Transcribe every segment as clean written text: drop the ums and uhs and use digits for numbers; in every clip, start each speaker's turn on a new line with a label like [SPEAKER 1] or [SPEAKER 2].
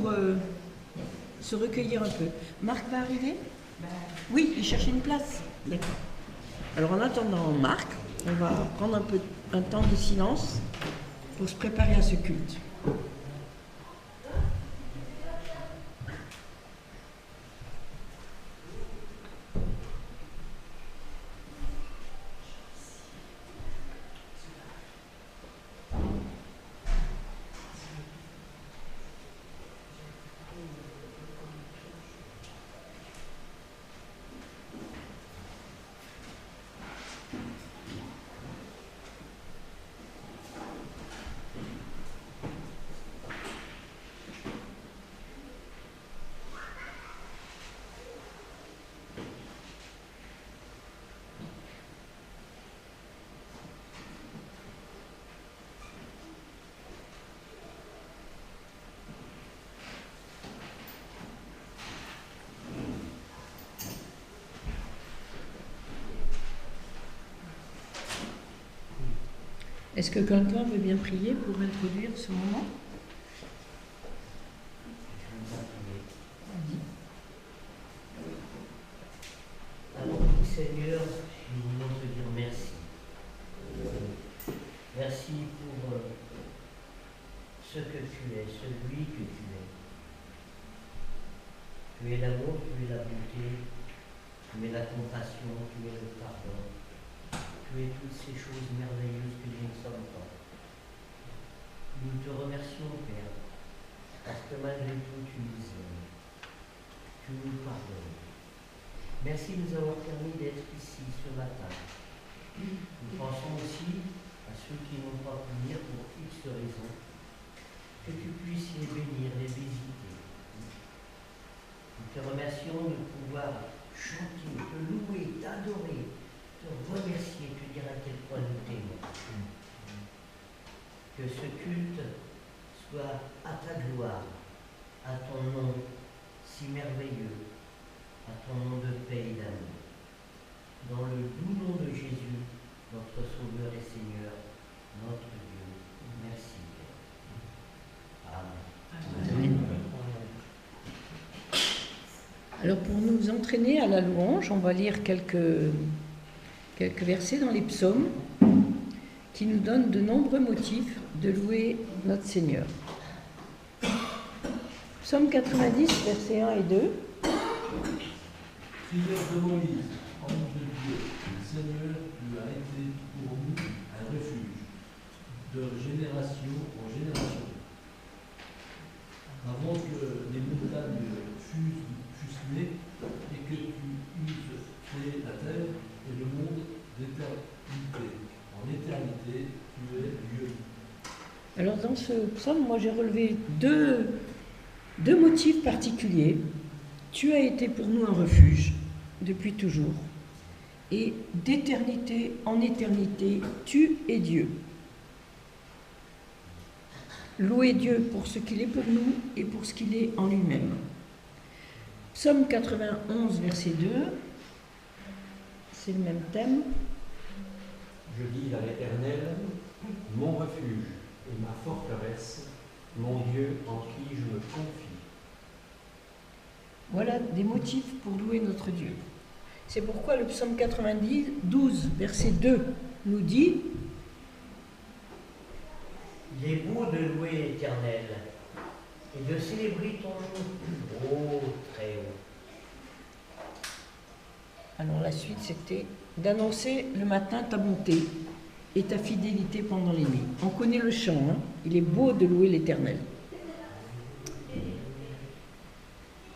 [SPEAKER 1] pour se recueillir un peu. Marc va arriver? Oui, il cherche une place. D'accord. Alors en attendant Marc, on va prendre un temps de silence pour se préparer à ce culte. Est-ce que quelqu'un veut bien prier pour introduire ce moment?
[SPEAKER 2] Alors, Seigneur, nous voulons te dire merci. Merci pour ce que tu es, celui que tu es. Tu es l'amour, tu es la bonté, tu es la compassion, tu es le pardon. Tu es toutes ces choses merveilleuses que nous ne sommes pas. Nous te remercions, Père, parce que malgré tout, tu nous aimes. Tu nous pardonnes. Merci de nous avoir permis d'être ici ce matin. Nous pensons aussi à ceux qui n'ont pas pu venir pour X raisons, que tu puisses les bénir, les visiter. Nous te remercions de pouvoir chanter, te louer, t'adorer, te remercier, te dire à quel point nous t'aimons. Que ce culte soit à ta gloire, à ton nom si merveilleux, à ton nom de paix et d'amour. Dans le doux nom de Jésus, notre Sauveur et Seigneur, notre Dieu. Merci, Père. Amen.
[SPEAKER 1] Amen. Alors pour nous entraîner à la louange, on va lire quelques versets dans les psaumes qui nous donnent de nombreux motifs de louer notre Seigneur. Psaume 90, versets 1 et 2.
[SPEAKER 3] Prière de Moïse, ange de Dieu, Seigneur, tu as été pour nous un refuge, de génération en génération. Avant que les montagnes fussent nées et que tu eusses créé la terre et le monde d'éternité. En éternité, tu es Dieu.
[SPEAKER 1] Alors dans ce psaume, moi j'ai relevé deux motifs particuliers. Tu as été pour nous un refuge depuis toujours. Et d'éternité en éternité, tu es Dieu. Louez Dieu pour ce qu'il est pour nous et pour ce qu'il est en lui-même. Psaume 91, verset 2, c'est le même thème.
[SPEAKER 4] Je dis à l'Éternel, mon refuge et ma forteresse, mon Dieu en qui je me confie.
[SPEAKER 1] Voilà des motifs pour louer notre Dieu. C'est pourquoi le psaume 92, verset 2, nous dit:
[SPEAKER 2] Il est beau de louer l'Éternel et de célébrer ton nom, ô très haut.
[SPEAKER 1] Alors la suite, c'était d'annoncer le matin ta bonté et ta fidélité pendant les nuits. On connaît le chant, hein? Il est beau de louer l'Éternel.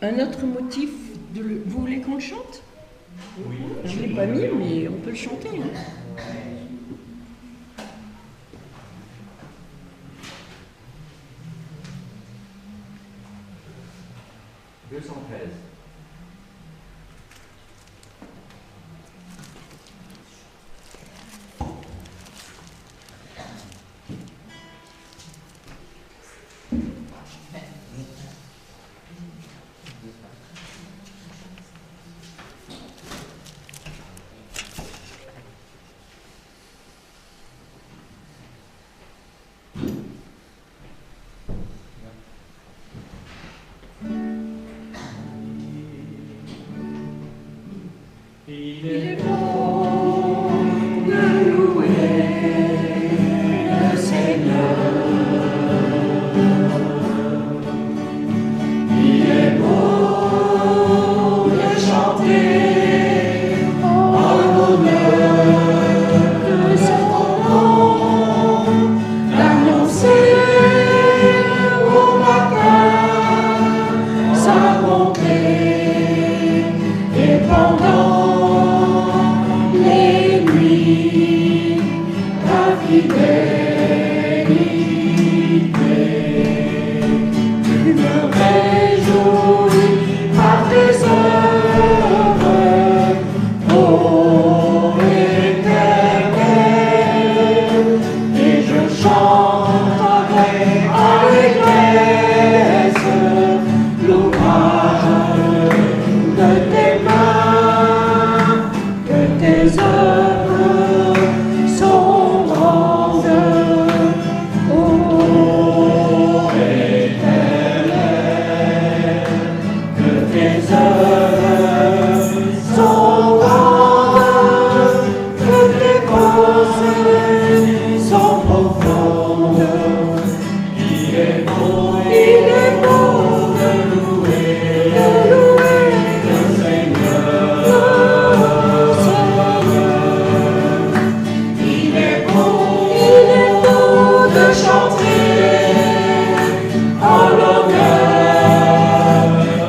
[SPEAKER 1] Un autre motif, vous voulez qu'on le chante?
[SPEAKER 4] Oui.
[SPEAKER 1] Je ne l'ai pas mis, mais on peut le chanter. Hein?
[SPEAKER 4] 213.
[SPEAKER 5] chanterai allégresse l'ouvrage de tes mains, que tes œuvres sont grandes, ô Éternel, que tes œuvres sont grandes, que tes pensées sont profondes. Il est beau de louer le Seigneur. Il est beau de chanter en l'honneur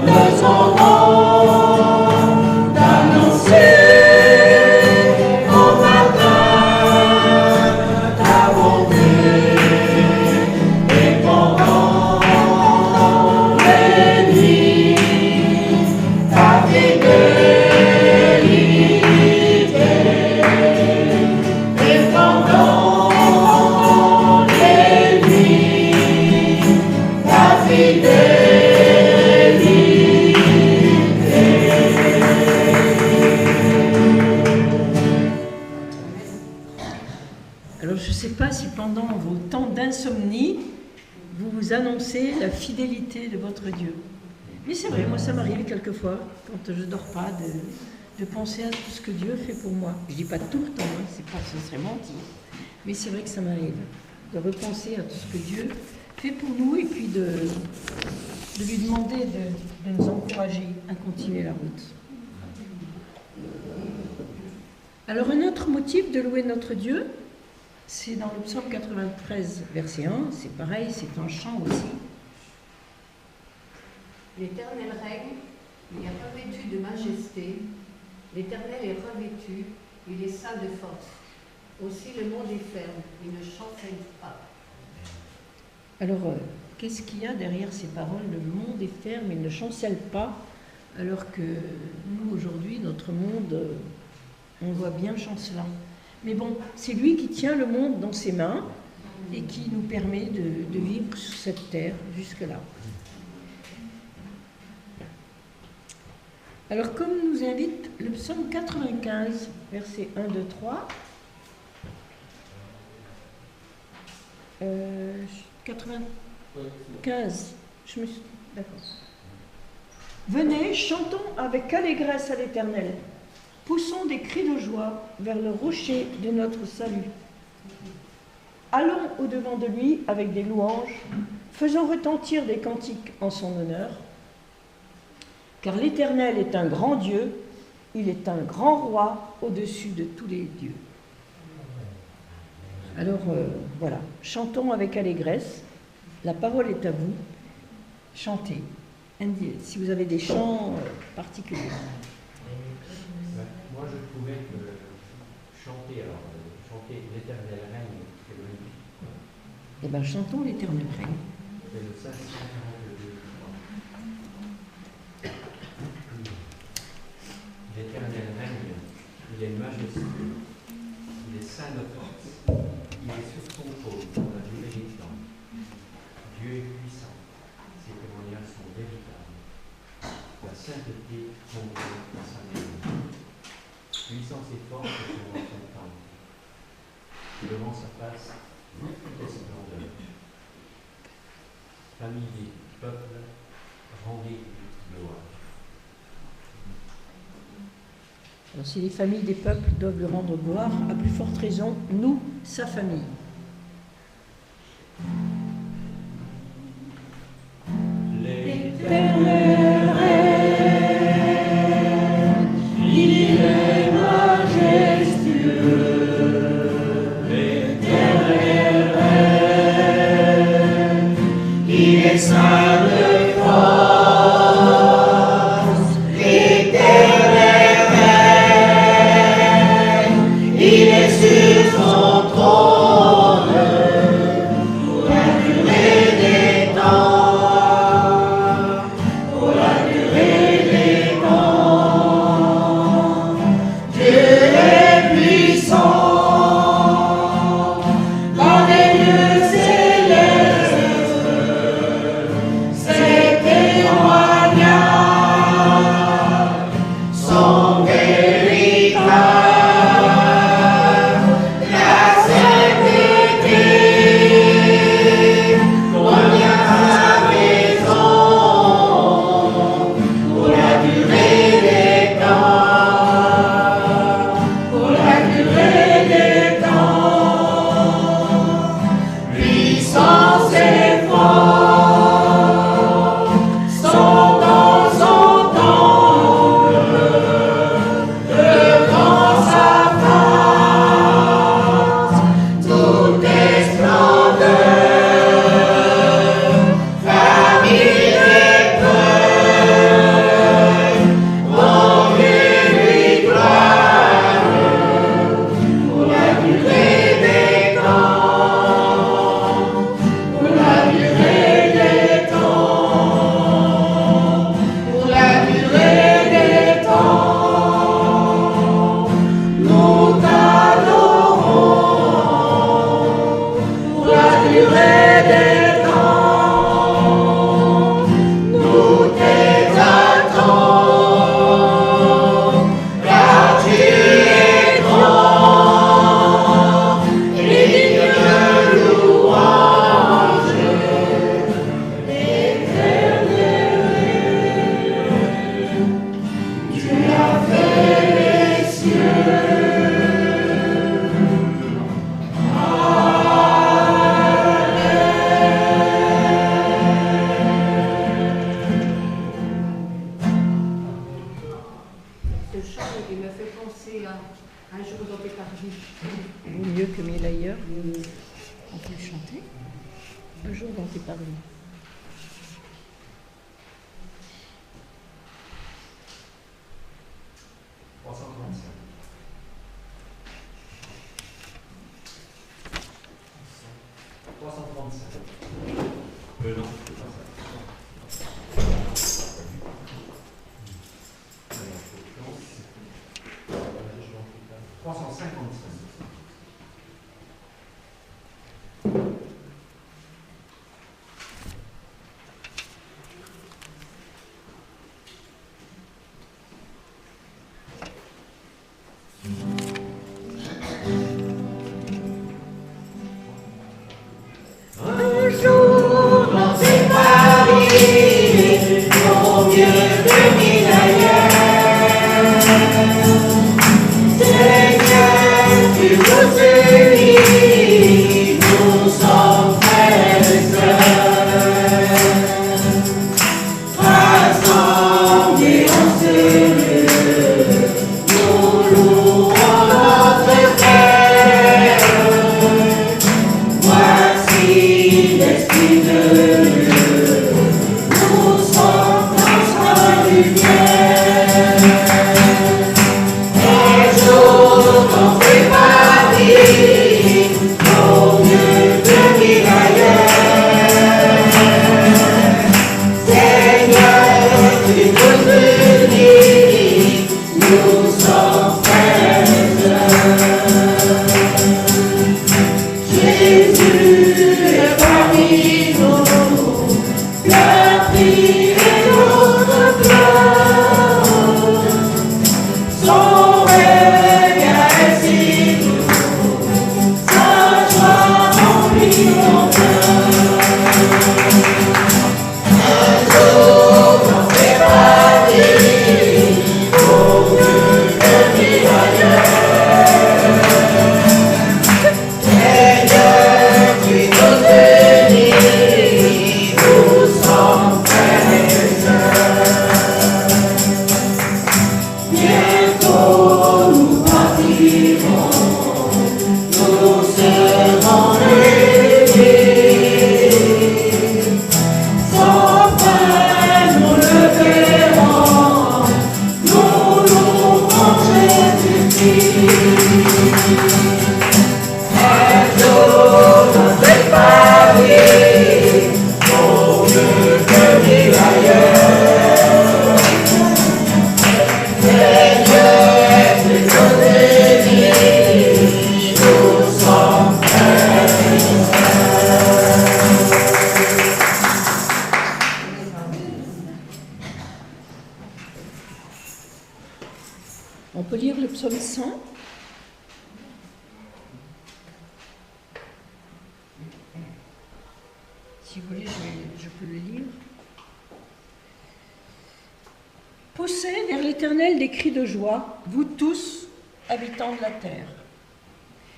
[SPEAKER 5] de son nom, d'annoncer au matin ta bonté et pendant les nuits ta fidélité et pendant les nuits ta fidélité.
[SPEAKER 1] Alors je ne sais pas si pendant vos temps d'insomnie, vous vous annoncez la fidélité de votre Dieu. Mais c'est vrai, moi ça m'arrive quelquefois, quand je ne dors pas, de penser à tout ce que Dieu fait pour moi. Je ne dis pas tout le temps, hein, c'est pas, ce serait mentir. Mais c'est vrai que ça m'arrive, de repenser à tout ce que Dieu fait pour nous et puis de lui demander de nous encourager à continuer la route. Alors un autre motif de louer notre Dieu, c'est dans le psaume 93, verset 1, c'est pareil, c'est un chant aussi.
[SPEAKER 6] L'Éternel règne, il est revêtu de majesté, l'Éternel est revêtu, il est saint de force. Aussi le monde est ferme, il ne chancelle pas.
[SPEAKER 1] Alors, qu'est-ce qu'il y a derrière ces paroles? Le monde est ferme, il ne chancelle pas, alors que nous, aujourd'hui, notre monde, on voit bien chancelant. Mais bon, c'est lui qui tient le monde dans ses mains et qui nous permet de vivre sur cette terre jusque-là. Alors, comme nous invite le psaume 95, versets 1, 2, 3, 95, je me suis... D'accord. Venez, chantons avec allégresse à l'Éternel. Poussons des cris de joie vers le rocher de notre salut. Allons au-devant de lui avec des louanges, faisons retentir des cantiques en son honneur. Car l'Éternel est un grand Dieu, il est un grand roi au-dessus de tous les dieux. Alors voilà, chantons avec allégresse, la parole est à vous, chantez. Si vous avez des chants particuliers.
[SPEAKER 4] Moi, je trouvais que chanter l'Éternel règne, c'est magnifique.
[SPEAKER 1] Eh bien, chantons l'Éternel règne.
[SPEAKER 4] C'est le 542. L'Éternel règne, il est majestueux, il est saint de force, il est sur son trône dans la durée des temps. Dieu est puissant, ses témoignages sont véritables. La sainteté tombe dans sa maison. Puissance et force sont dans son temple. Devant sa face, toute splendeur. Famille, peuple, rendez gloire.
[SPEAKER 1] Alors, si les familles des peuples doivent lui rendre gloire, à plus forte raison, nous, sa famille.
[SPEAKER 5] L'Éternel règne, il est majestueux. L'Éternel règne, il est saint de force. L'Éternel règne, il est sur son trône pour la durée des temps. Dieu est puissant dans les lieux
[SPEAKER 1] chanter un jour dans tes parvis.
[SPEAKER 4] Non. 355.
[SPEAKER 5] Un jour dans ces Paris, mon Dieu de mille ailleurs, Seigneur, tu nous unis, nous sommes frères et sœurs, rassemblés en ce lieu, nous louons notre Père. Voici l'Esprit de Dieu, nous sommes dans sa lumière. Un jour dans ces Paris, au lieu de mille ailleurs, Seigneur, tu nous unis, nous sommes frères et sœurs. Jésus est parmi nous, le prix est notre gloire. Son regard est si doux, sa joie remplit mon cœur. Un jour dans ces paradis, au lieu de mille ailleurs, Seigneur, tu nous unis, nous sommes frères et sœurs. Bientôt nous partirons, nous serons réunis. Sans fin nous le verrons, nous louerons Jésus-Christ. Un jour dans cette Paris, au lieu de mille ailleurs, Seigneur, tu nous unis, nous sommes frères et sœurs.
[SPEAKER 1] On peut lire le psaume 100. Si vous voulez, je peux le lire. Poussez vers l'Éternel des cris de joie, vous tous, habitants de la terre.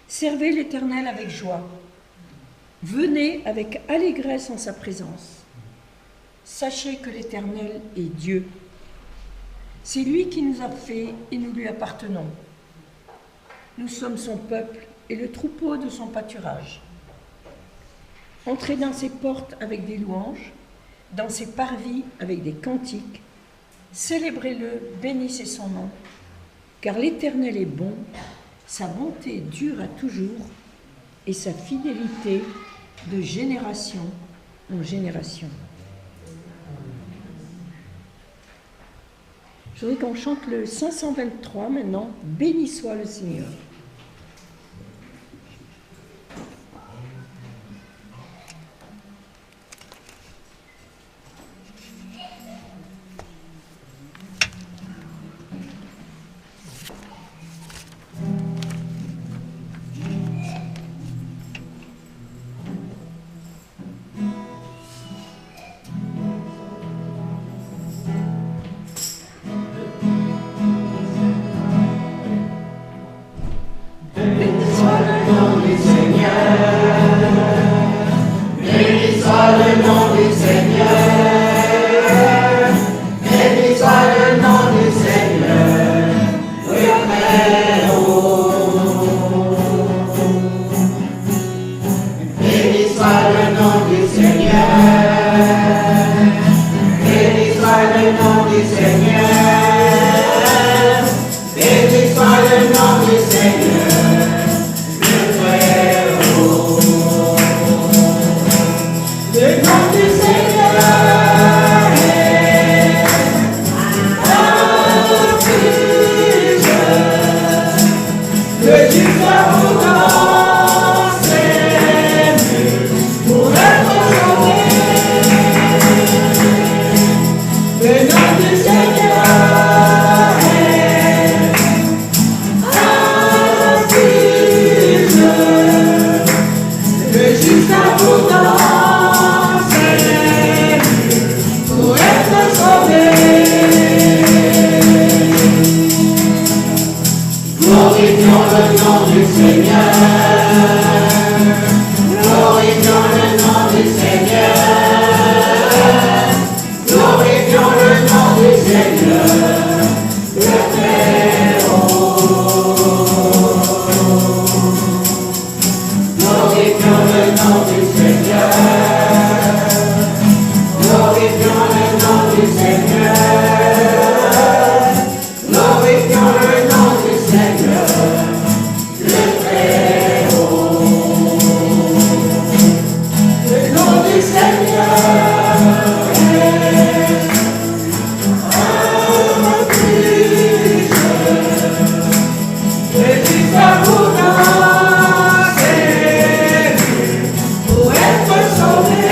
[SPEAKER 1] Servez l'Éternel avec joie. Venez avec allégresse en sa présence. Sachez que l'Éternel est Dieu. C'est lui qui nous a fait et nous lui appartenons. Nous sommes son peuple et le troupeau de son pâturage. Entrez dans ses portes avec des louanges, dans ses parvis avec des cantiques. Célébrez-le, bénissez son nom, car l'Éternel est bon, sa bonté dure à toujours, et sa fidélité de génération en génération. Je voudrais qu'on chante le 523 maintenant, « Béni soit le Seigneur ».
[SPEAKER 5] soit le nom du Seigneur. Béni soit le nom du Seigneur. Béni soit le nom du Seigneur. Le Très-Haut. Le nom du Seigneur est refuge. Le juste arrogant s'aime pour être sauvé. Le nom du Seigneur est refuge. Le juste arrogant s'aime pour être sauvé. Glorifions le nom du Seigneur. Glorifions le nom du Seigneur. Glorifions le nom du Seigneur. Le Très-Haut. Glorifions le nom du Seigneur. Glorifions le nom du Seigneur. Glorifions le nom du Seigneur. Le Très-Haut. Le nom du Seigneur est refuge. Le juste arrogant s'aime pour être sauvé.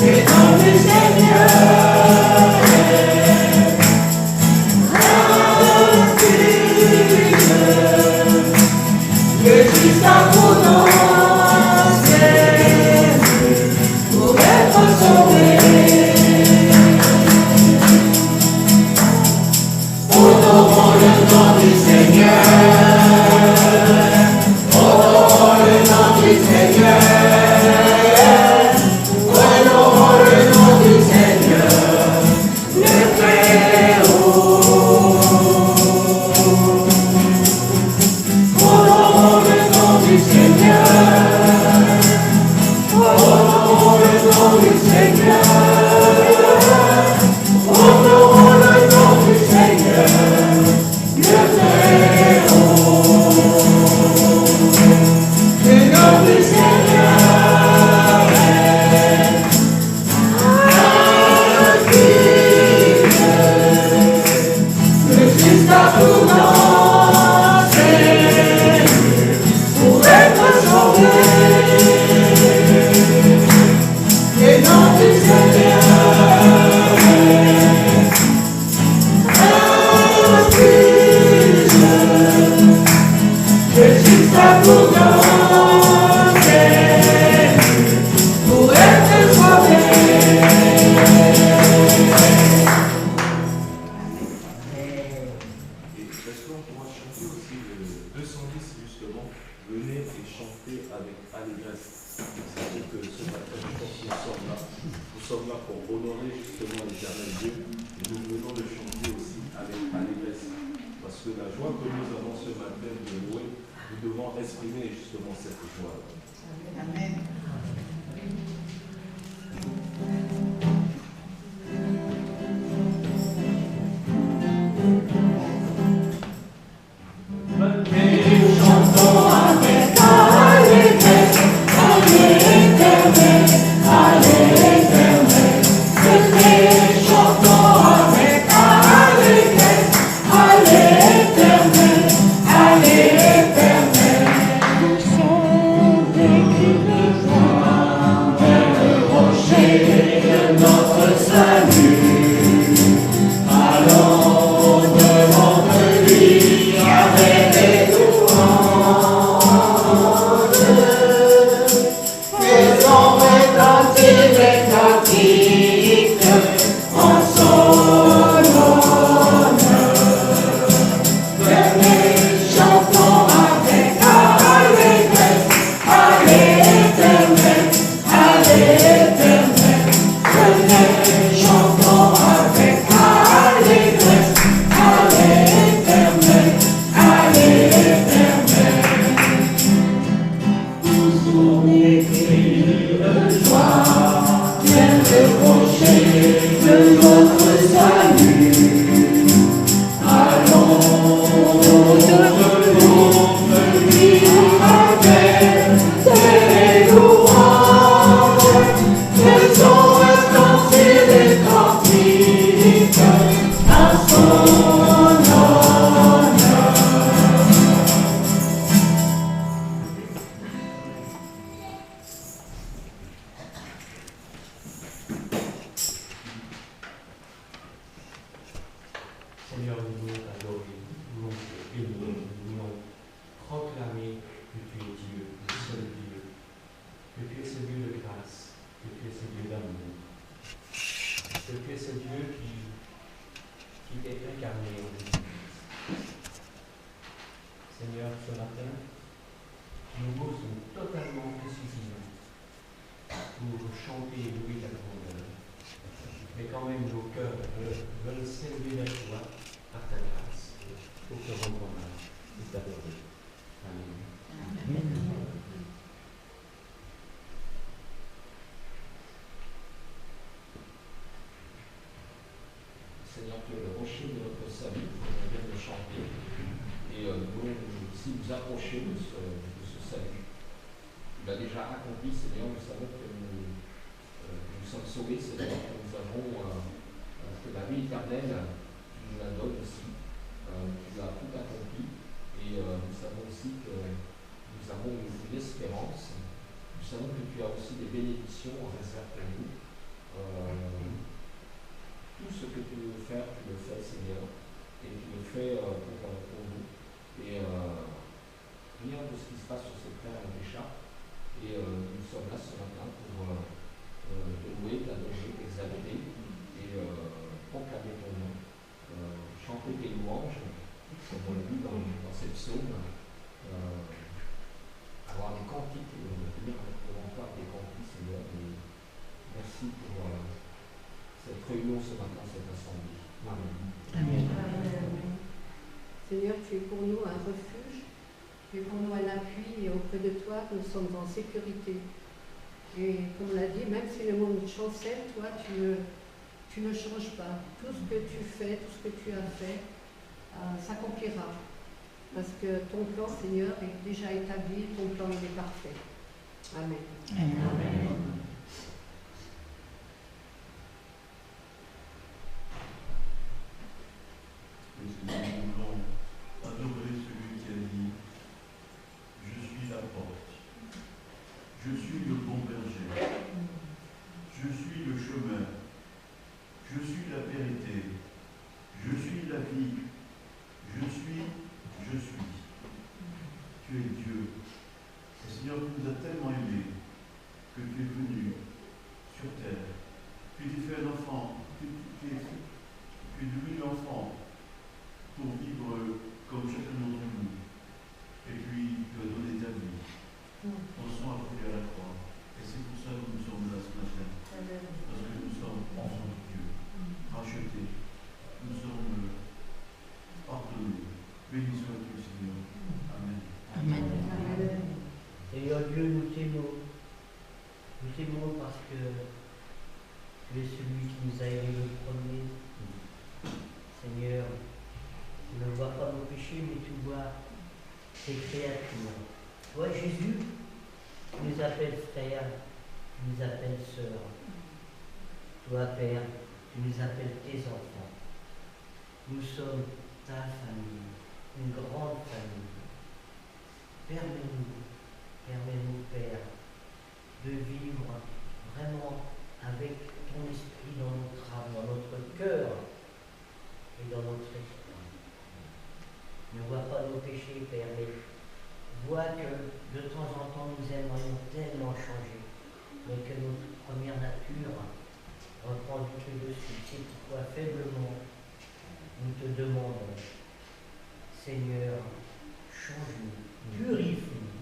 [SPEAKER 5] Le nom du Seigneur est refuge. Le juste arrogant s'aime pour être sauvé. Honorons le nom du Seigneur. Honorons le nom du Seigneur. Honorons le nom du Seigneur. Le Très-Haut. Honorons le nom du Seigneur. Honorons le nom du Seigneur. Honorons le nom du Seigneur. Le Très-Haut. Le nom du Seigneur est refuge. Le juste arrogant s'aime pour être sauvé. Le nom du Seigneur est refuge. Le juste arrogant s'aime pour être sauvé.
[SPEAKER 7] Et est-ce qu'on pourra chanter aussi le 210 justement, venez et chantez avec allégresse. C'est-à-dire que ce matin, je pense que nous sommes là pour honorer justement l'Éternel Dieu, et nous venons de chanter aussi avec allégresse. Parce que la joie que nous avons ce matin de louer, nous devons exprimer justement cette joie.
[SPEAKER 5] Amen. Chantons avec allégresse, à l'Éternel, à l'Éternel. Chantons avec allégresse, à l'Éternel, à l'Éternel. Nous sommes des cris des cris de joie, viens te procher de notre salut. Allons, devons lui avec des louanges, faisons retentir les cantiques à son honneur.
[SPEAKER 4] Seigneur, nous voulons t'adorer, nous voulons te bénir, nous voulons proclamer que tu es Dieu, le seul Dieu, que tu es ce Dieu de grâce, que tu es ce Dieu d'amour, que tu es ce Dieu qui est incarné en nous. Seigneur, ce matin, nos mots sont totalement insuffisants pour chanter et louer ta grandeur. Mais quand même, nos cœurs veulent s'élever vers toi par ta grâce pour te rendre hommage et t'adorer. Amen.
[SPEAKER 8] Seigneur, tu es le rocher de notre salut, on vient de chanter, et nous aussi nous approcher de ce salut. Tu l'as déjà accompli, Seigneur, nous savons que nous sommes sauvés, Seigneur, que nous avons que la vie éternelle, tu nous la donnes aussi, tu l'as tout accompli, et nous savons aussi que nous avons une espérance, nous savons que tu as aussi des bénédictions en réserve pour nous. Tout ce que tu veux faire, tu le fais, Seigneur, et tu le fais pour nous. Et rien de ce qui se passe sur cette terre n'échappe. Et nous sommes là ce matin pour te louer, t'adorer, t'exalter et proclamer ton nom, chanter tes louanges, comme on l'a vu dans cette psaume, avoir des cantiques, venir devant toi des cantiques, Seigneur. Et merci pour cette réunion ce matin, cette assemblée. Amen.
[SPEAKER 6] Amen. Seigneur, tu es pour nous un refuge, tu es pour nous un appui, et auprès de toi, nous sommes en sécurité. Et comme on l'a dit, même si le monde chancelle, toi, tu ne changes pas. Tout ce que tu fais, tout ce que tu as fait, s'accomplira. Parce que ton plan, Seigneur, est déjà établi, ton plan il est parfait. Amen.
[SPEAKER 1] Amen.
[SPEAKER 9] Nous voulons adorer celui qui a dit « Je suis la porte, je suis le bon berger, je suis le chemin, je suis la vérité, je suis la vie, je suis. Tu es Dieu. Et Seigneur, tu nous as tellement aimés que tu es venu sur terre. Tu t'es fait un enfant, tu es devenu l'enfant pour vivre comme chacun d'entre nous. Et puis, tu as donné ta vie. Ton sang a coulé à la croix. Et c'est pour ça que nous sommes là ce matin. Parce que nous sommes enfants de Dieu, rachetés. Nous sommes pardonnés. Béni sois-tu, Seigneur. Amen.
[SPEAKER 1] Amen.
[SPEAKER 2] Seigneur Dieu, nous t'aimons. Nous t'aimons parce que tu es celui qui nous a aimés le premier. Seigneur, tu ne vois pas nos péchés, mais tu vois tes créatures. Toi, Jésus, tu nous appelles frères, tu nous appelles sœurs. Toi, Père, tu nous appelles tes enfants. Nous sommes ta famille, une grande famille. Permets-nous, Père, de vivre vraiment avec ton esprit dans notre âme, dans notre cœur et dans notre esprit. Ne vois pas nos péchés, Père, mais vois que de temps en temps nous aimerions tellement changer, mais que notre première nature reprend tout le dessus. C'est pourquoi faiblement nous te demandons, Seigneur, change-nous, purifie-nous.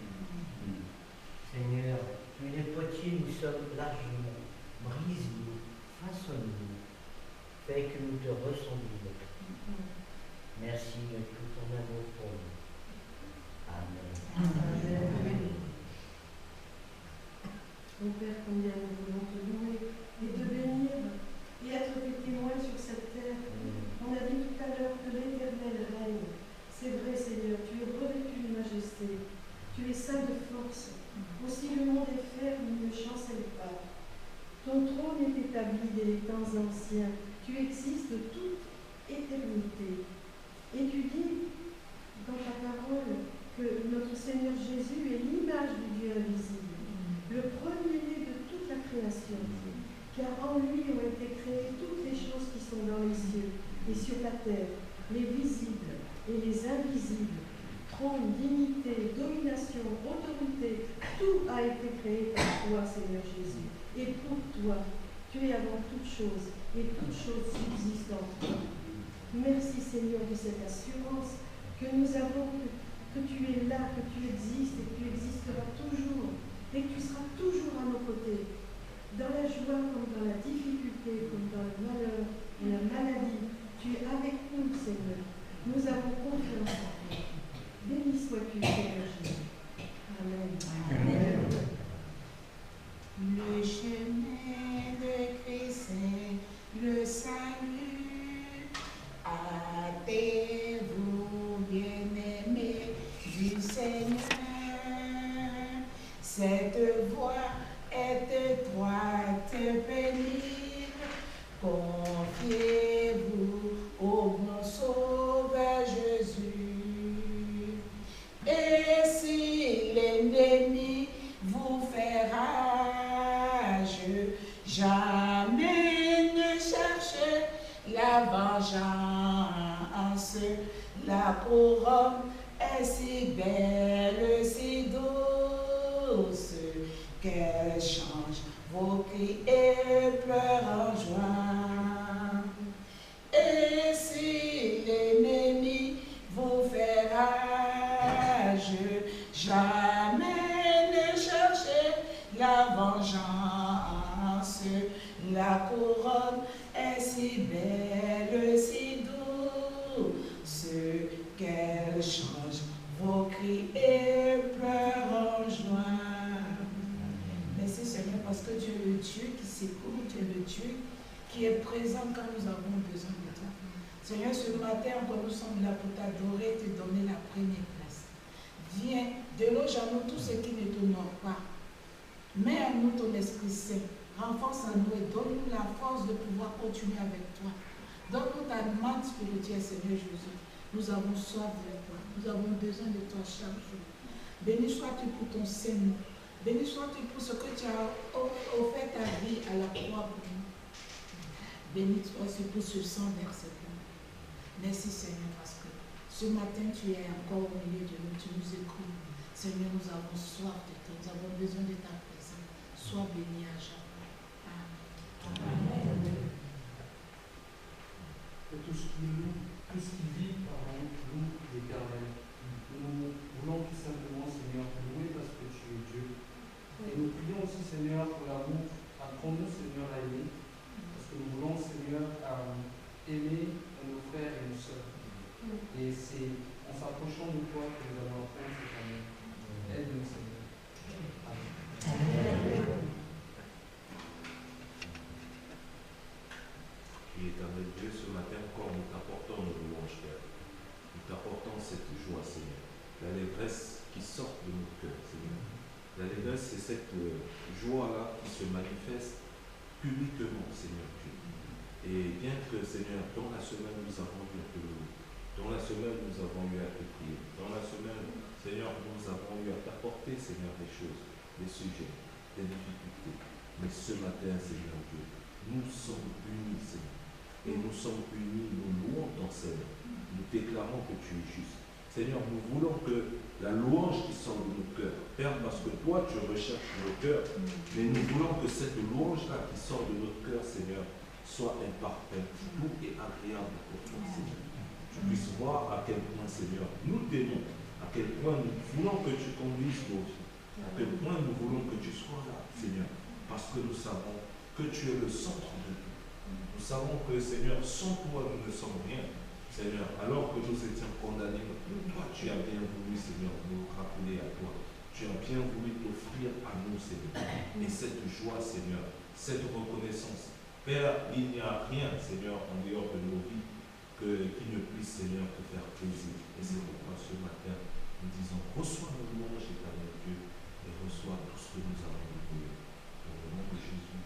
[SPEAKER 2] Seigneur, tu es le potier, nous sommes l'argile, brise-nous, façonne-nous, fais que nous te ressemblions. Merci de tout ton amour pour nous. Amen.
[SPEAKER 6] Amen.
[SPEAKER 10] Mon Père, combien nous voulons te louer et te bénir et être tes témoins sur cette terre. On a dit tout à l'heure que l'Éternel règne. C'est vrai, Seigneur, tu es revêtu de majesté. Tu es saint de force. Aussi le monde est ferme, il ne chancelle pas. Ton trône est établi dès les temps anciens. Tu existes de toute éternité. Et tu dis dans ta parole que notre Seigneur Jésus est l'image du Dieu invisible, le premier-né de toute la création. Car en lui ont été créées toutes les choses qui sont dans les cieux et sur la terre, les visibles et les invisibles. Trône, dignité, domination, autorité, tout a été créé par toi, Seigneur Jésus. Et pour toi, tu es avant toute chose, et toute chose subsiste en toi. Merci, Seigneur, de cette assurance que nous avons, que tu es là, que tu existes, et que tu existeras toujours, et que tu seras toujours à nos côtés, dans la joie comme dans la difficulté, comme dans le malheur et la maladie. Tu es avec nous, Seigneur. Nous avons confiance en toi. Béni sois-tu, Seigneur Jésus. Amen.
[SPEAKER 5] Amen. Le chemin de Christ, le salut. Hâtez-vous, bien-aimés du Seigneur. Cette voie est étroite, pénible. Confiez-vous au bon Sauveur Jésus. Et si l'ennemi vous fait rage, jamais ne cherchez la vengeance. La couronne est si belle, si douce, qu'elle change vos cris et pleurs en joie. Et si l'ennemi vous fait rage, jamais ne cherchez la vengeance. La couronne est si belle, si douce, qu'elle change vos cris et pleurs en joie. Merci Seigneur, parce que tu es le Dieu qui s'écoute, tu es le Dieu qui est présent quand nous avons besoin de toi. Seigneur, ce matin, quand nous sommes là pour t'adorer, te donner la première place. Viens, déloge à nous tout ce qui ne t'honore pas. Mets en nous ton Esprit Saint. Renforce en nous et donne-nous la force de pouvoir continuer avec toi. Donne-nous ta main spirituelle, Seigneur Jésus. Nous avons soif de toi. Nous avons besoin de toi chaque jour. Béni sois-tu pour ton Seigneur. Béni sois-tu pour ce que tu as offert ta vie à la croix pour nous. Béni sois-tu pour ce sang versé pour nous. Merci Seigneur, parce que ce matin tu es encore au milieu de nous, tu nous écoutes. Seigneur, nous avons soif de toi, nous avons besoin de ta présence. Sois béni à jamais. Amen.
[SPEAKER 3] Et tout ce qui vit par nous, l'Éternel. Nous voulons tout simplement, Seigneur, te louer parce que tu es Dieu. Et nous prions aussi, Seigneur, pour l'amour. Apprends-nous, Seigneur, à aimer. Parce que nous voulons, Seigneur, aimer nos frères et nos sœurs. Et c'est en s'approchant de toi que nous allons apprendre cet amour. Aide-nous, Seigneur. Amen.
[SPEAKER 7] Éternel Dieu, ce matin encore, nous t'apportons nos louanges, Père. Nous t'apportons cette joie, Seigneur. L'allégresse qui sort de notre cœur, Seigneur. L'allégresse, c'est cette joie-là qui se manifeste publiquement, Seigneur Dieu. Et bien que, Seigneur, dans la semaine, nous avons eu à te louer. Dans la semaine, nous avons eu à te prier. Dans la semaine, Seigneur, nous avons eu à t'apporter, Seigneur, des choses, des sujets, des difficultés. Mais ce matin, Seigneur Dieu, nous sommes unis, Seigneur. Et nous sommes unis, nous louons ton Seigneur. Nous déclarons que tu es juste. Seigneur, nous voulons que la louange qui sort de nos cœurs, Père, parce que toi, tu recherches nos cœurs, mais nous voulons que cette louange-là qui sort de notre cœur, Seigneur, soit imparfaite, doux et agréable pour toi, Seigneur. Tu puisses voir à quel point, Seigneur, nous t'aimons, à quel point nous voulons que tu conduises nos vies, à quel point nous voulons que tu sois là, Seigneur, parce que nous savons que tu es le centre de tout. Nous savons que, Seigneur, sans toi, nous ne sommes rien. Seigneur, alors que nous étions condamnés, toi, tu as bien voulu, Seigneur, nous rappeler à toi. tu as bien voulu t'offrir à nous, Seigneur. Et cette joie, Seigneur, cette reconnaissance. Père, il n'y a rien, Seigneur, en dehors de nos vies qui ne puisse, Seigneur, te faire plaisir. Et c'est pourquoi ce matin, nous disons, reçois nos louanges, éternel Dieu, et reçois tout ce que nous avons besoin. Dans le nom de Jésus.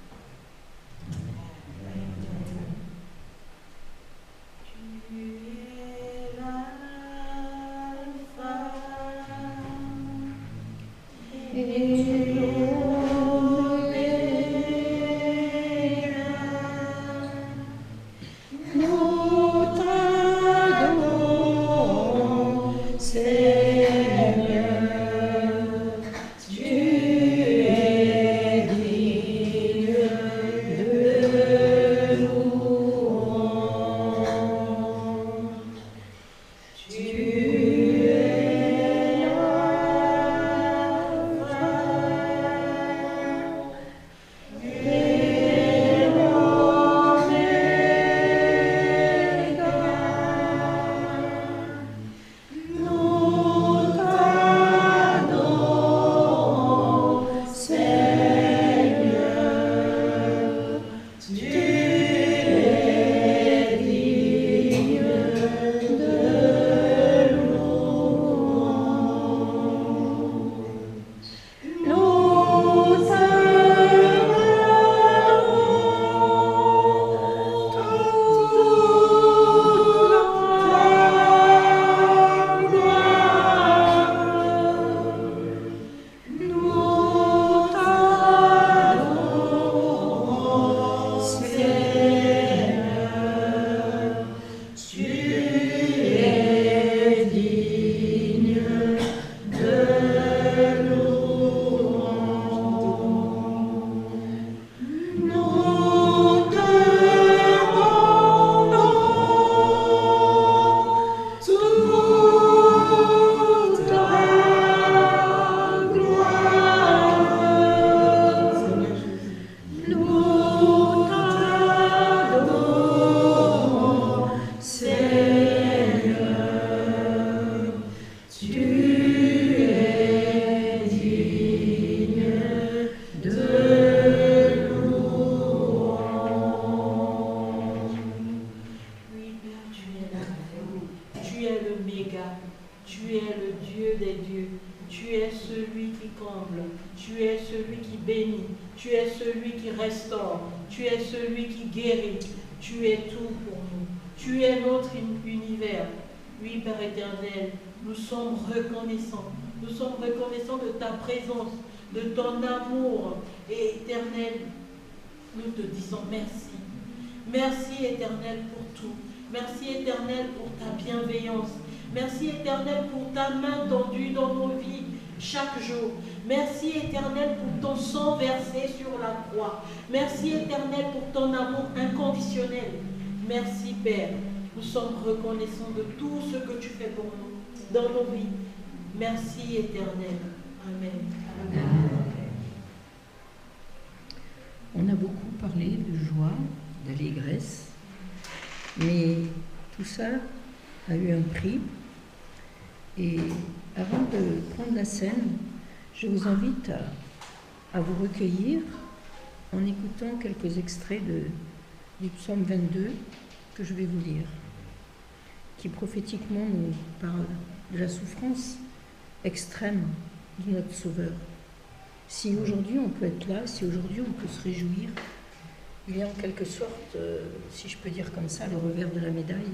[SPEAKER 5] Nous sommes reconnaissants de ta présence, de ton amour. Et éternel, nous te disons merci. Merci éternel pour tout. Merci éternel pour ta bienveillance. Merci éternel pour ta main tendue dans nos vies chaque jour. Merci éternel pour ton sang versé sur la croix. Merci éternel pour ton amour inconditionnel. Merci Père. Nous sommes reconnaissants de tout ce que tu fais pour nous dans nos vies. Merci éternel. Amen. Amen.
[SPEAKER 1] On a beaucoup parlé de joie, d'allégresse, mais tout ça a eu un prix. Et avant de prendre la scène, je vous invite à vous recueillir en écoutant quelques extraits du psaume 22 que je vais vous lire, qui prophétiquement nous parle de la souffrance extrême de notre Sauveur. Si aujourd'hui on peut être là, si aujourd'hui on peut se réjouir, il y a en quelque sorte, si je peux dire comme ça, le revers de la médaille,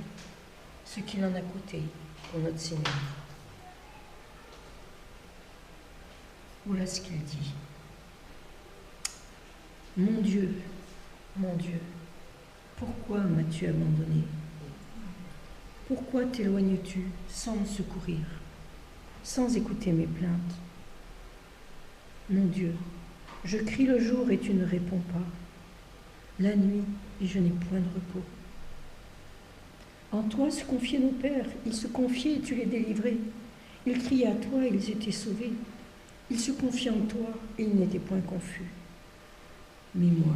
[SPEAKER 1] ce qu'il en a coûté pour notre Seigneur. Voilà ce qu'il dit. Mon Dieu, pourquoi m'as-tu abandonné? Pourquoi t'éloignes-tu sans me secourir, sans écouter mes plaintes? Mon Dieu, je crie le jour et tu ne réponds pas, la nuit et je n'ai point de repos. En toi se confiaient nos pères, ils se confiaient et tu les délivrais. Ils criaient à toi et ils étaient sauvés. Ils se confiaient en toi et ils n'étaient point confus. Mais moi,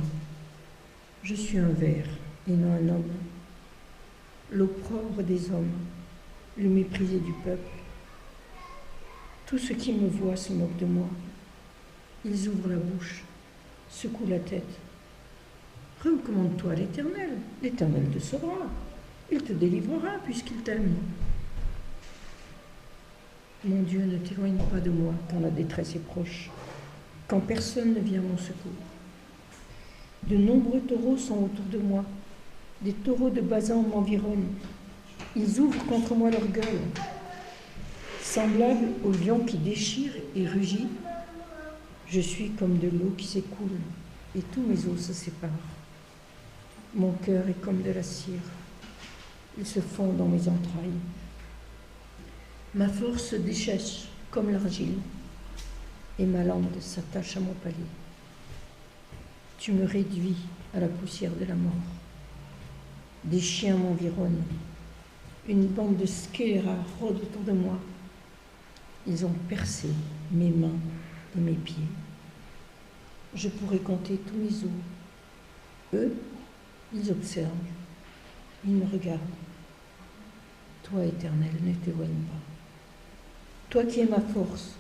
[SPEAKER 1] je suis un ver et non un homme, l'opprobre des hommes, le méprisé du peuple. Tous ceux qui me voient se moquent de moi. Ils ouvrent la bouche, secouent la tête. Recommande-toi à l'Éternel. L'Éternel te sauvera. Il te délivrera puisqu'il t'aime. Mon Dieu, ne t'éloigne pas de moi quand la détresse est proche, quand personne ne vient à mon secours. De nombreux taureaux sont autour de moi. Des taureaux de Basan m'environnent. Ils ouvrent contre moi leur gueule. Semblable au lion qui déchire et rugit, je suis comme de l'eau qui s'écoule et tous mes os se séparent. Mon cœur est comme de la cire. Il se fond dans mes entrailles. Ma force se déchèche comme l'argile et ma langue s'attache à mon palais. Tu me réduis à la poussière de la mort. Des chiens m'environnent. Une bande de scélérats rôde autour de moi. Ils ont percé mes mains et mes pieds. Je pourrais compter tous mes os. Eux, ils observent. Ils me regardent. Toi, Éternel, ne t'éloigne pas. Toi qui es ma force,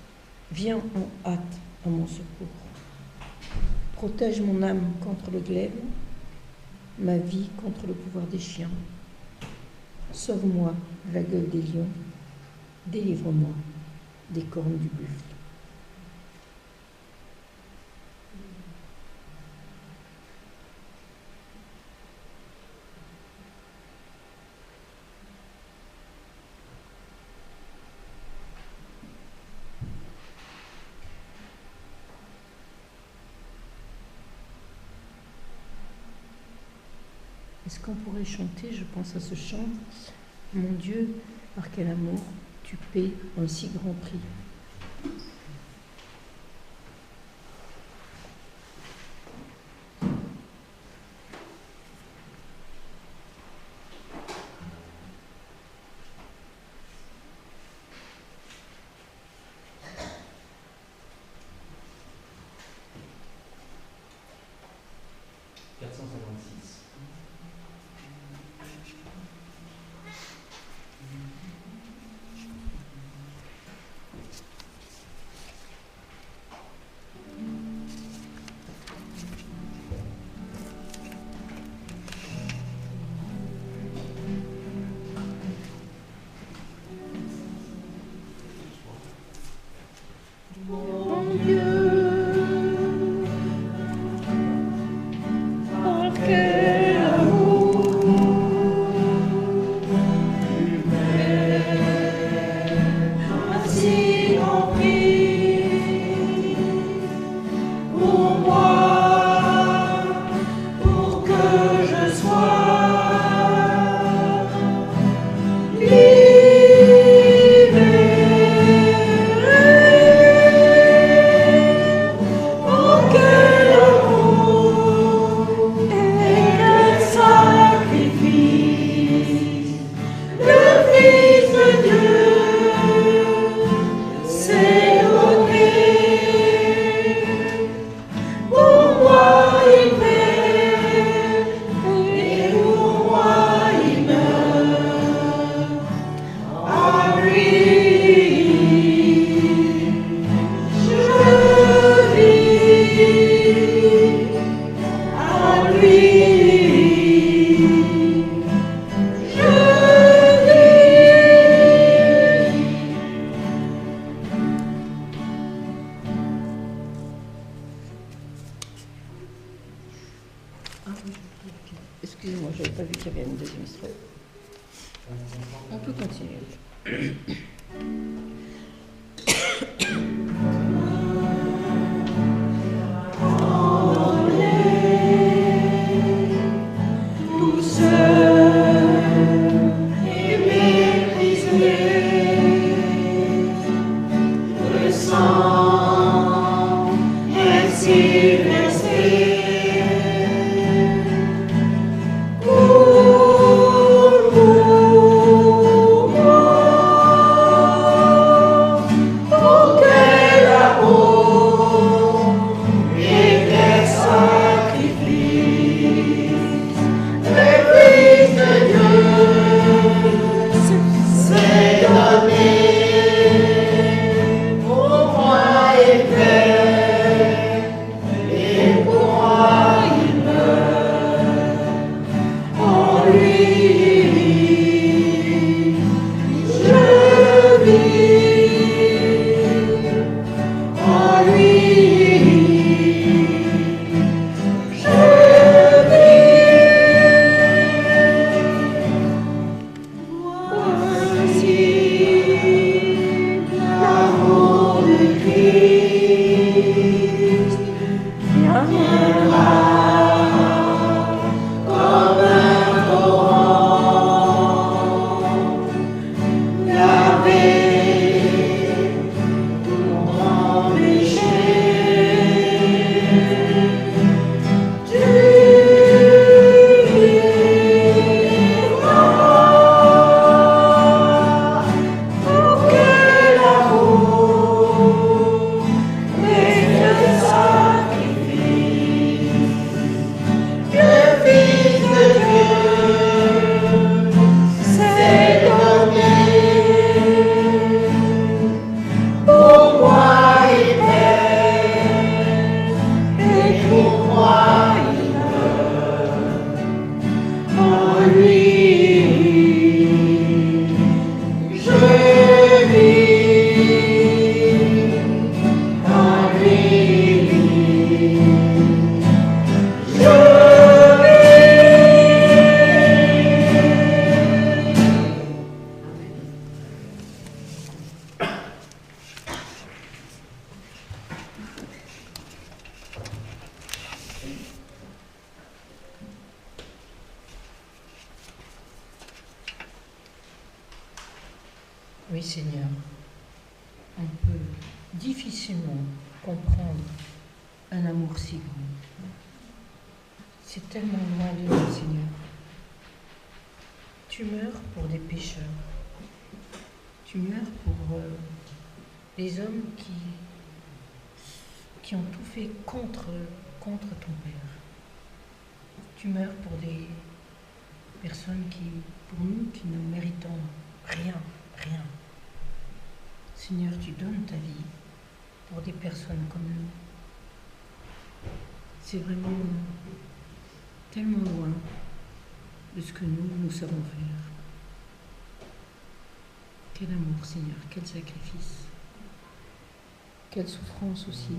[SPEAKER 1] viens en hâte à mon secours. Protège mon âme contre le glaive, ma vie contre le pouvoir des chiens. Sauve-moi de la gueule des lions, délivre-moi des cornes du buffle. Est-ce qu'on pourrait chanter, je pense à ce chant, mon Dieu, par quel amour tu paies un si grand prix. Excusez-moi, je n'avais pas vu qu'il y avait une deuxième strophe. On peut continuer.
[SPEAKER 11] Oh
[SPEAKER 1] Oui, Seigneur, on peut difficilement comprendre un amour si grand. C'est tellement loin de nous, Seigneur. Tu meurs pour des pécheurs. Tu meurs pour les hommes qui ont tout fait contre ton Père. Tu meurs pour des personnes pour nous, qui ne méritons rien. Seigneur, tu donnes ta vie pour des personnes comme nous. C'est vraiment tellement loin de ce que nous savons faire. Quel amour, Seigneur, quel sacrifice, quelle souffrance aussi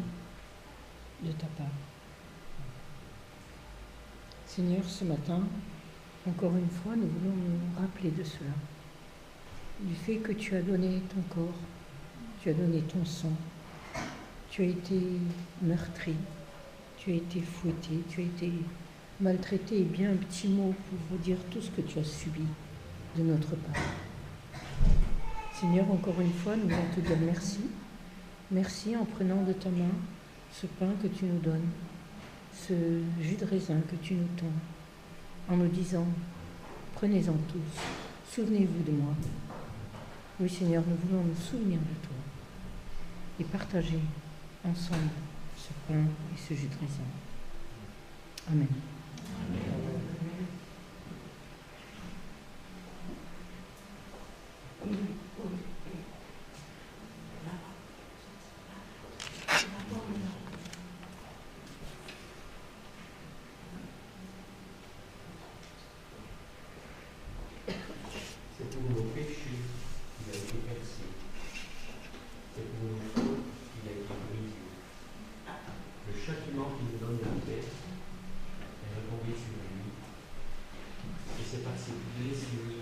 [SPEAKER 1] de ta part. Seigneur, ce matin, encore une fois, nous voulons nous rappeler de cela, du fait que tu as donné ton corps, tu as donné ton sang, tu as été meurtri, tu as été fouetté, tu as été maltraité, et bien un petit mot pour vous dire tout ce que tu as subi de notre part. Seigneur, encore une fois, nous voulons te dire merci. Merci en prenant de ta main ce pain que tu nous donnes, ce jus de raisin que tu nous tends, en nous disant, prenez-en tous, souvenez-vous de moi. Oui, Seigneur, nous voulons nous souvenir de toi et partager ensemble ce pain et ce jus de raisin. Amen.
[SPEAKER 4] C'est pour nos péchés qu'il a été percé. C'est pour nos fautes qu'il a été brisé. Le châtiment qui nous donne la paix est retombé sur lui. Et c'est par ses blessures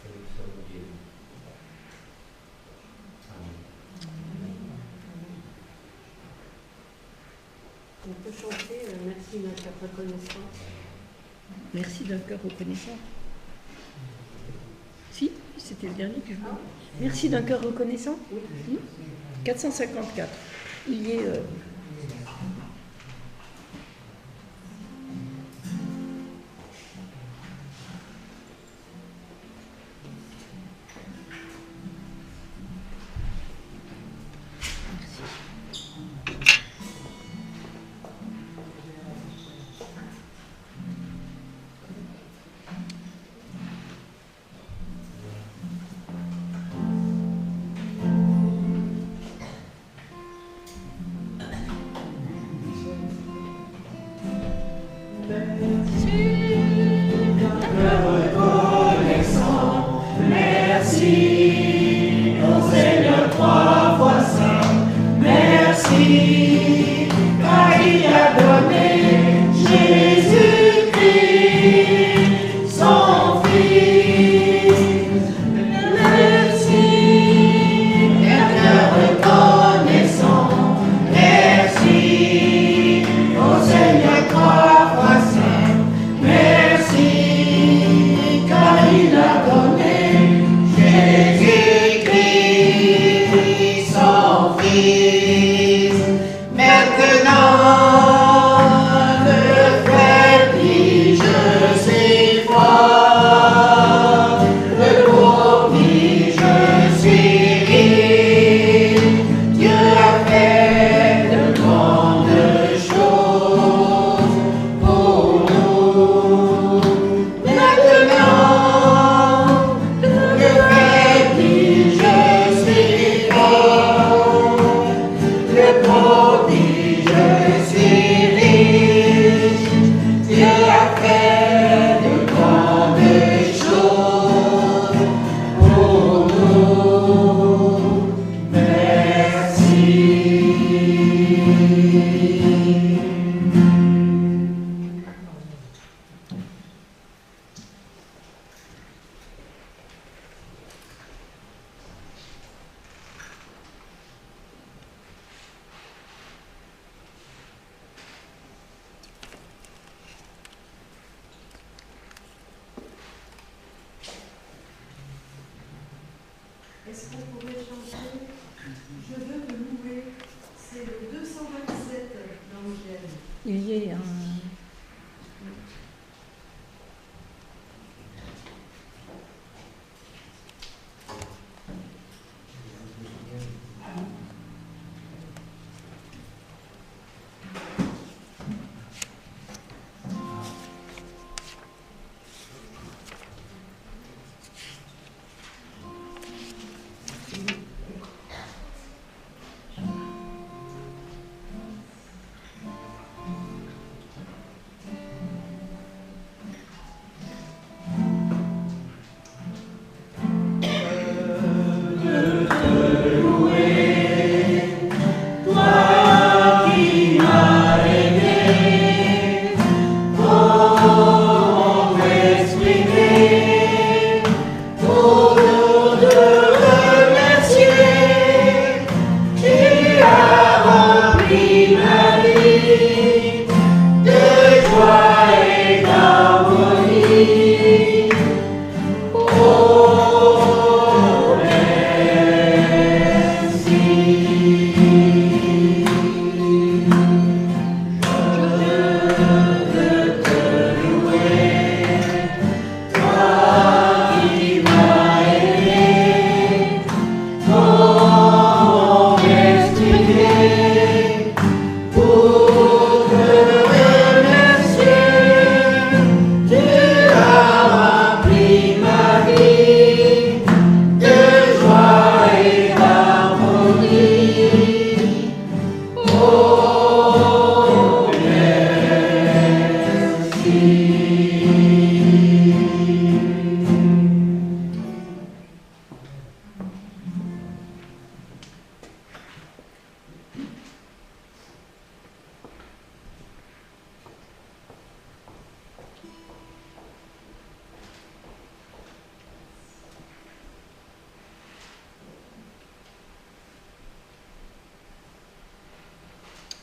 [SPEAKER 4] que nous sommes guéris. Amen.
[SPEAKER 6] On peut chanter merci d'un cœur reconnaissant.
[SPEAKER 1] Merci d'un cœur reconnaissant. Si, c'était le dernier que je voulais. Merci d'un cœur reconnaissant. Oui. 454. Il y est.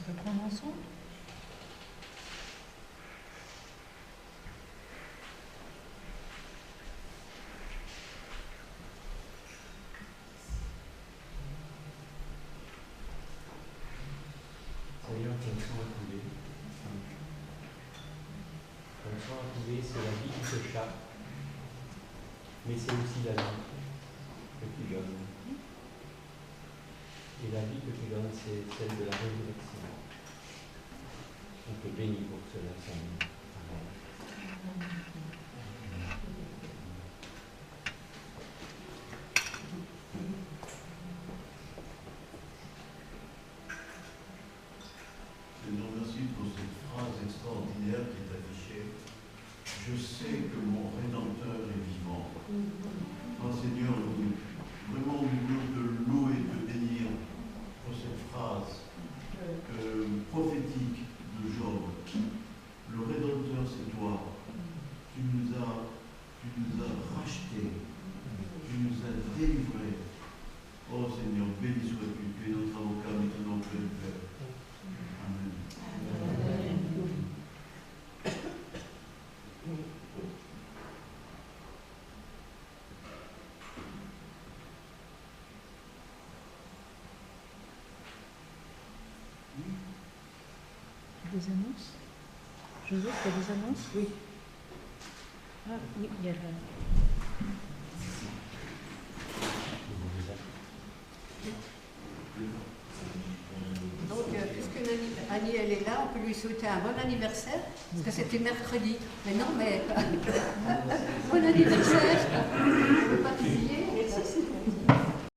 [SPEAKER 1] On peut prendre ensemble.
[SPEAKER 4] Seigneur, ton sang a coulé. Ton sang a coulé, c'est la vie qui te chape, mais c'est aussi la vie que tu donnes. Et la vie que tu donnes, c'est celle de la résurrection. On te bénit pour cela, Seigneur. Amen.
[SPEAKER 9] Seigneur, merci pour cette phrase extraordinaire qui est affichée. Je sais que mon Rédempteur est vivant. Seigneur, vraiment de louer et de bénir pour cette phrase prophétique de Job. Le Rédempteur, c'est toi. Tu nous as rachetés. Tu nous as délivrés. Oh Seigneur, béni sois-tu. Tu es notre avocat maintenant auprès du Père. Amen.
[SPEAKER 1] Des annonces? Joseph, tu as des annonces?
[SPEAKER 6] Oui.
[SPEAKER 1] Ah oui, il y a
[SPEAKER 6] Donc, puisque Annie, elle est là, on peut lui souhaiter un bon anniversaire, parce que c'était mercredi. Mais non, mais bon anniversaire.